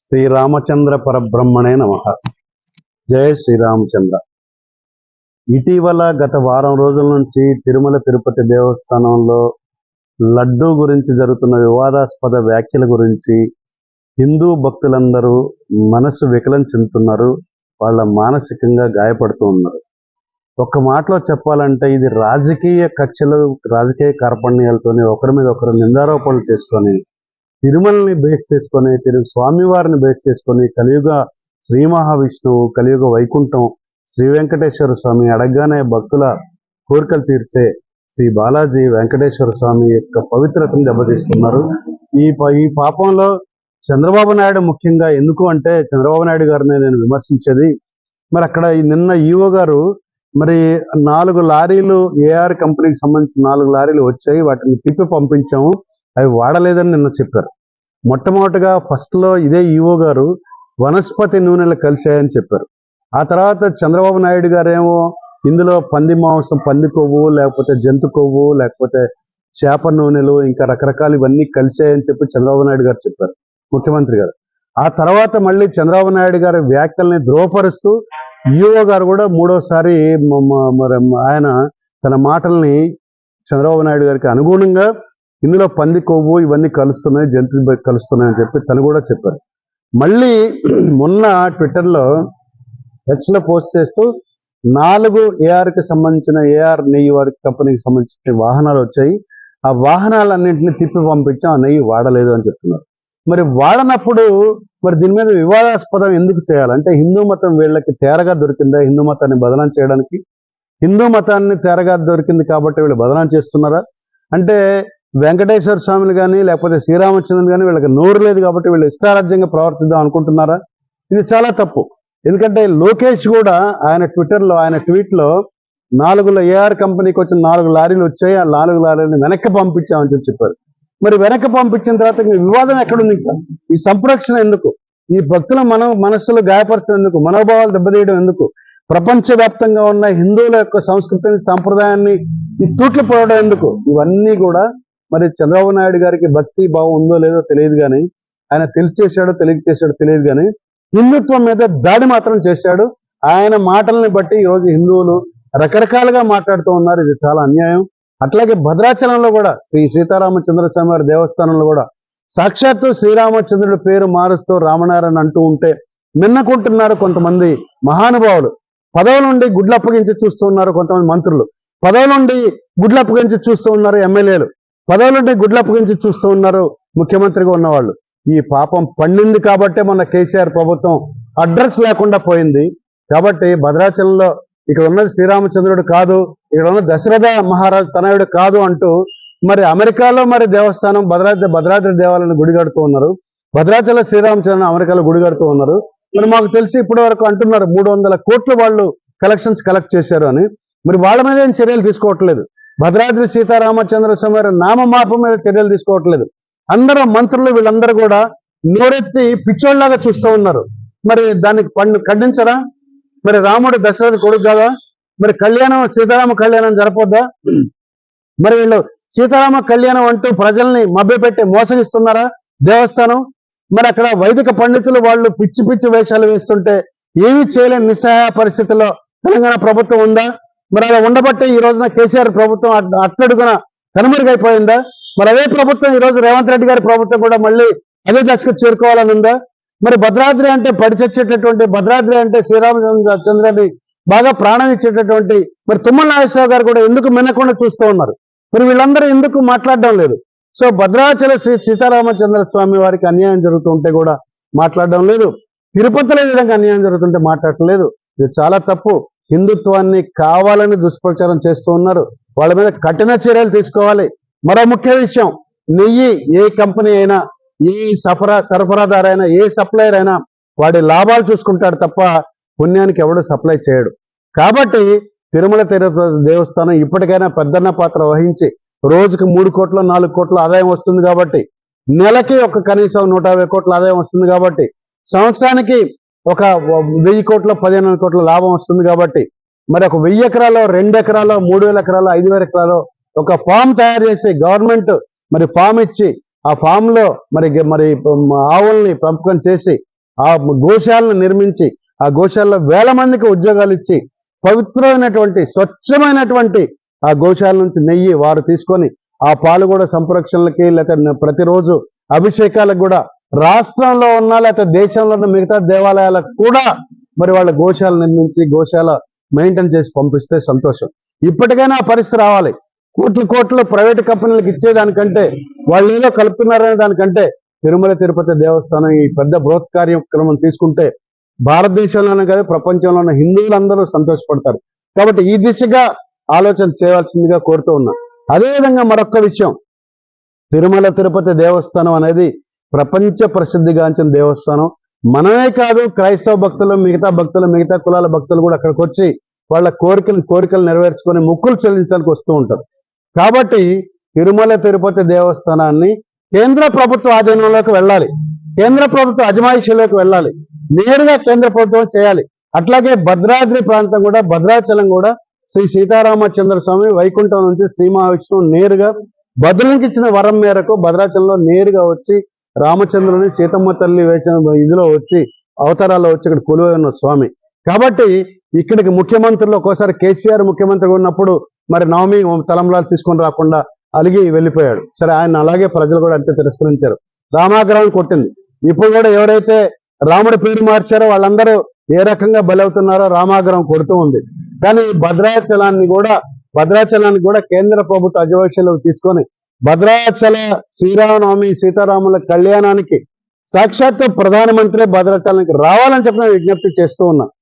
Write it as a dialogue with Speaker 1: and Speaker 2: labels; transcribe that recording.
Speaker 1: శ్రీరామచంద్ర పరబ్రహ్మణే నమః. జై శ్రీరామచంద్ర. ఇటీవల గత వారం రోజుల నుంచి తిరుమల తిరుపతి దేవస్థానంలో లడ్డూ గురించి జరుగుతున్న వివాదాస్పద వ్యాఖ్యల గురించి హిందూ భక్తులందరూ మనసు వికలం చెందుతున్నారు. వాళ్ళ మానసికంగా గాయపడుతూ ఉన్నారు. ఒక్క మాటలో చెప్పాలంటే ఇది రాజకీయ కక్షలు, రాజకీయ కార్పణ్యాలతోని ఒకరి మీద ఒకరు నిందారోపణలు చేసుకొని, తిరుమలని బేస్ చేసుకొని, స్వామివారిని బేస్ చేసుకొని, కలియుగ శ్రీ మహావిష్ణువు, కలియుగ వైకుంఠం శ్రీ వెంకటేశ్వర స్వామి అడగగానే భక్తుల కోరికలు తీర్చే శ్రీ బాలాజీ వెంకటేశ్వర స్వామి యొక్క పవిత్రతను దెబ్బతీస్తున్నారు. ఈ పాపంలో చంద్రబాబు నాయుడు ముఖ్యంగా, ఎందుకు అంటే చంద్రబాబు నాయుడు గారిని నేను విమర్శించేది, మరి అక్కడ నిన్న ఈఓ గారు మరి 4 లారీలు ఏఆర్ కంపెనీకి సంబంధించిన 4 లారీలు వచ్చాయి, వాటిని తిప్పి పంపించాము, అవి వాడలేదని నిన్న చెప్పారు. మొట్టమొదటిగా ఫస్ట్లో ఇదే ఈఓ గారు వనస్పతి నూనెలు కలిశాయని చెప్పారు. ఆ తర్వాత చంద్రబాబు నాయుడు గారేమో ఇందులో పంది మాంసం, పంది కొవ్వు, లేకపోతే జంతు కొవ్వు, లేకపోతే చేప నూనెలు, ఇంకా రకరకాలు ఇవన్నీ కలిశాయని చెప్పి చంద్రబాబు నాయుడు గారు చెప్పారు, ముఖ్యమంత్రి గారు. ఆ తర్వాత మళ్ళీ చంద్రబాబు నాయుడు గారి వ్యాఖ్యల్ని ధృవపరుస్తూ ఈఓ గారు కూడా మూడోసారి మరి ఆయన తన మాటల్ని చంద్రబాబు నాయుడు గారికి అనుగుణంగా ఇందులో పంది కొవ్వు ఇవన్నీ కలుస్తున్నాయి, జంతువులు కలుస్తున్నాయని చెప్పి తను కూడా చెప్పారు. మళ్ళీ మొన్న ట్విట్టర్లో హెచ్లో పోస్ట్ చేస్తూ 4 ఏఆర్కి సంబంధించిన ఏఆర్ నెయ్యి వారి కంపెనీకి సంబంధించిన వాహనాలు వచ్చాయి, ఆ వాహనాలన్నింటినీ తిప్పి పంపించాం, ఆ నెయ్యి వాడలేదు అని చెప్తున్నారు. మరి వాడనప్పుడు మరి దీని మీద వివాదాస్పదం ఎందుకు చేయాలంటే, హిందూ మతం వీళ్ళకి తేరగా దొరికిందా హిందూ మతాన్ని బదనాం చేయడానికి? హిందూ మతాన్ని తేరగా దొరికింది కాబట్టి వీళ్ళు బదనాం చేస్తున్నారా? అంటే వెంకటేశ్వర స్వామిని కానీ లేకపోతే శ్రీరామచంద్రుని కానీ వీళ్ళకి నోరు లేదు కాబట్టి వీళ్ళు ఇష్టారాజ్యంగా ప్రవర్తిద్దాం అనుకుంటున్నారా? ఇది చాలా తప్పు. ఎందుకంటే లోకేష్ కూడా ఆయన ట్విట్టర్లో, ఆయన ట్వీట్లో 4 ఏఆర్ కంపెనీకి వచ్చిన 4 లారీలు వచ్చాయి, ఆ 4 లారీలను వెనక్కి పంపించామని చెప్పారు. మరి వెనక్కి పంపించిన తర్వాత వివాదం ఎక్కడుంది? ఇంకా ఈ సంప్రోక్షణ ఎందుకు? ఈ భక్తుల మనస్సులు గాయపరచడం ఎందుకు? మనోభావాలు దెబ్బతీయడం ఎందుకు? ప్రపంచవ్యాప్తంగా ఉన్న హిందువుల యొక్క సంస్కృతిని, సాంప్రదాయాన్ని ఈ తూట్లు పోవడం ఎందుకు? ఇవన్నీ కూడా మరి చంద్రబాబు నాయుడు గారికి భక్తి భావం ఉందో లేదో తెలియదు, కానీ ఆయన తెలియచేశాడో తెలియదు, కానీ హిందుత్వం మీద దాడి మాత్రం చేశాడు. ఆయన మాటల్ని బట్టి ఈరోజు హిందువులు రకరకాలుగా మాట్లాడుతూ ఉన్నారు. ఇది చాలా అన్యాయం. అట్లాగే భద్రాచలంలో కూడా శ్రీ సీతారామచంద్ర స్వామి వారి దేవస్థానంలో కూడా సాక్షాత్తు శ్రీరామచంద్రుడి పేరు మారుస్తూ రామనారాయణ అంటూ ఉంటే మిన్నకుంటున్నారు కొంతమంది మహానుభావులు. పదవుల నుండి గుడ్లు అప్పగించి చూస్తూ ఉన్నారు కొంతమంది మంత్రులు, పదవుల నుండి గుడ్లు అప్పగించి చూస్తూ ఉన్నారు ఎమ్మెల్యేలు, పదవుల నుండి గుడ్లు అప్పగించి చూస్తూ ఉన్నారు ముఖ్యమంత్రిగా ఉన్నవాళ్ళు. ఈ పాపం పండింది కాబట్టే మన కేసీఆర్ ప్రభుత్వం అడ్రస్ లేకుండా పోయింది. కాబట్టి భద్రాచలంలో ఇక్కడ ఉన్నది శ్రీరామచంద్రుడు కాదు, ఇక్కడ ఉన్న దశరథ మహారాజు తనయుడు కాదు అంటూ మరి అమెరికాలో మరి దేవస్థానం భద్రాద్రి దేవాలయాన్ని గుడి కడుతూ ఉన్నారు, భద్రాచల శ్రీరామచంద్ర అమెరికాలో గుడి కడుతూ ఉన్నారు. మరి మాకు తెలిసి ఇప్పటి వరకు అంటున్నారు 300 కోట్లు వాళ్ళు కలెక్షన్స్ కలెక్ట్ చేశారు అని. మరి వాళ్ళ మీద ఏం చర్యలు తీసుకోవట్లేదు. భద్రాద్రి సీతారామచంద్ర స్వామి నామమార్పు మీద చర్యలు తీసుకోవట్లేదు. అందరూ మంత్రులు వీళ్ళందరూ కూడా నోరెత్తి పిచ్చోళ్లాగా చూస్తూ ఉన్నారు. మరి దానికి ఖండించరా? మరి రాముడు దశరథ కొడుకు కదా, మరి కళ్యాణం సీతారామ కళ్యాణం జరపొద్దా? మరి వీళ్ళు సీతారామ కళ్యాణం అంటూ ప్రజల్ని మభ్యపెట్టి మోసగిస్తున్నారా దేవస్థానం? మరి అక్కడ వైదిక పండితులు వాళ్ళు పిచ్చి పిచ్చి వేషాలు వేస్తుంటే ఏమీ చేయలేని నిస్సహాయ పరిస్థితుల్లో తెలంగాణ ప్రభుత్వం ఉందా? మరి అలా ఉండబట్టే ఈ రోజున కేసీఆర్ ప్రభుత్వం అట్టడుగున కనుమరుగైపోయిందా? మరి అదే ప్రభుత్వం ఈ రోజు రేవంత్ రెడ్డి గారి ప్రభుత్వం కూడా మళ్ళీ అదే దశకు చేరుకోవాలని ఉందా? మరి భద్రాద్రి అంటే పడిచచ్చేటటువంటి, భద్రాద్రి అంటే శ్రీరామచంద్రుని బాగా ప్రాణం ఇచ్చేటటువంటి మరి తుమ్మల నాగేశ్వరరావు గారు కూడా ఎందుకు మినకుండా చూస్తూ ఉన్నారు? మరి వీళ్ళందరూ ఎందుకు మాట్లాడడం లేదు? సో భద్రాచల శ్రీ సీతారామచంద్ర స్వామి వారికి అన్యాయం జరుగుతుంటే కూడా మాట్లాడడం లేదు, తిరుపతిలో ఈ విధంగా అన్యాయం జరుగుతుంటే మాట్లాడటం లేదు. ఇది చాలా తప్పు. హిందుత్వాన్ని కావాలని దుష్ప్రచారం చేస్తూ ఉన్నారు. వాళ్ళ మీద కఠిన చర్యలు తీసుకోవాలి. మరో ముఖ్య విషయం, నెయ్యి ఏ కంపెనీ అయినా, ఏ సరఫరాదారైనా, ఏ సప్లయర్ అయినా వాడి లాభాలు చూసుకుంటాడు తప్ప పుణ్యానికి ఎవడు సప్లై చేయడు. కాబట్టి తిరుమల తిరుపతి దేవస్థానం ఇప్పటికైనా పెద్దన్న పాత్ర వహించి రోజుకి 3 కోట్ల 4 కోట్ల ఆదాయం వస్తుంది కాబట్టి, నెలకి ఒక కనీసం 150 కోట్ల ఆదాయం వస్తుంది కాబట్టి, సంవత్సరానికి ఒక 1000 కోట్ల 1500 కోట్ల లాభం వస్తుంది కాబట్టి, మరి ఒక 1000 ఎకరాలో 2 ఎకరాలో 3000 ఎకరాలో 5000 ఎకరాలో ఒక ఫామ్ తయారు చేసి గవర్నమెంట్ మరి ఫామ్ ఇచ్చి ఆ ఫామ్ లో మరి ఆవుల్ని పెంపకం చేసి ఆ గోశాలను నిర్మించి ఆ గోశాలలో వేల మందికి ఉద్యోగాలు ఇచ్చి పవిత్రమైనటువంటి స్వచ్ఛమైనటువంటి ఆ గోశాల నుంచి నెయ్యి వారు తీసుకొని ఆ పాలు కూడా సంరక్షణలకి లేకపోతే ప్రతిరోజు అభిషేకాలకు కూడా రాష్ట్రంలో ఉన్న లేకపోతే దేశంలో ఉన్న మిగతా దేవాలయాలకు కూడా మరి వాళ్ళ గోశాల నిర్మించి గోశాల మెయింటైన్ చేసి పంపిస్తే సంతోషం. ఇప్పటికైనా ఆ పరిస్థితి రావాలి. కోట్లు ప్రైవేట్ కంపెనీలకు ఇచ్చేదానికంటే వాళ్ళు ఏదో కలుపుతున్నారనే దానికంటే తిరుమల తిరుపతి దేవస్థానం ఈ పెద్ద బృహత్ కార్యక్రమం తీసుకుంటే భారతదేశంలోనే కాదు ప్రపంచంలో ఉన్న హిందువులందరూ సంతోషపడతారు. కాబట్టి ఈ దిశగా ఆలోచన చేయవలసిందిగా కోరుతూ ఉన్నా. అదేవిధంగా మరొక విషయం, తిరుమల తిరుపతి దేవస్థానం అనేది ప్రపంచ ప్రసిద్ధిగాంచిన దేవస్థానం. మనమే కాదు, క్రైస్తవ భక్తులు, మిగతా కులాల భక్తులు కూడా అక్కడికి వచ్చి వాళ్ళ కోరికలు నెరవేర్చుకొని మొక్కులు చెల్లించడానికి వస్తూ ఉంటారు. కాబట్టి తిరుమల తిరుపతి దేవస్థానాన్ని కేంద్ర ప్రభుత్వ ఆధీనంలోకి వెళ్ళాలి, కేంద్ర ప్రభుత్వ అజమాయిషీలోకి వెళ్ళాలి, నేరుగా కేంద్ర ప్రభుత్వం చేయాలి. అట్లాగే భద్రాద్రి ప్రాంతం కూడా, భద్రాచలం కూడా శ్రీ సీతారామచంద్ర స్వామి వైకుంఠం నుంచి శ్రీ మహావిష్ణువు నేరుగా బదులకి ఇచ్చిన వరం మేరకు భద్రాచలంలో నేరుగా వచ్చి రామచంద్రుని సీతమ్మ తల్లి వేసిన ఇదిలో వచ్చి అవతారాల్లో వచ్చి ఇక్కడ కొలువై ఉన్న స్వామి. కాబట్టి ఇక్కడికి ముఖ్యమంత్రులు ఒక్కోసారి కేసీఆర్ ముఖ్యమంత్రిగా ఉన్నప్పుడు మరి నవమి తలంబ్రాలు తీసుకొని రాకుండా అలిగి వెళ్ళిపోయాడు. సరే, ఆయన అలాగే ప్రజలు కూడా అంతే తిరస్కరించారు. రామాగ్రహం కొట్టింది. ఇప్పుడు కూడా ఎవరైతే రాముడి పేరు మార్చారో వాళ్ళందరూ ఏ రకంగా బలవుతున్నారో రామాగ్రహం కొడుతూ ఉంది. కానీ భద్రాచలాన్ని కూడా కేంద్ర ప్రభుత్వ అజమాయిషీలోకి తీసుకొని భద్రాచల శ్రీరామనవమి సీతారాముల కళ్యాణానికి సాక్షాత్తు ప్రధానమంత్రి భద్రాచలానికి రావాలని చెప్పి నేను విజ్ఞప్తి చేస్తూ ఉన్నా.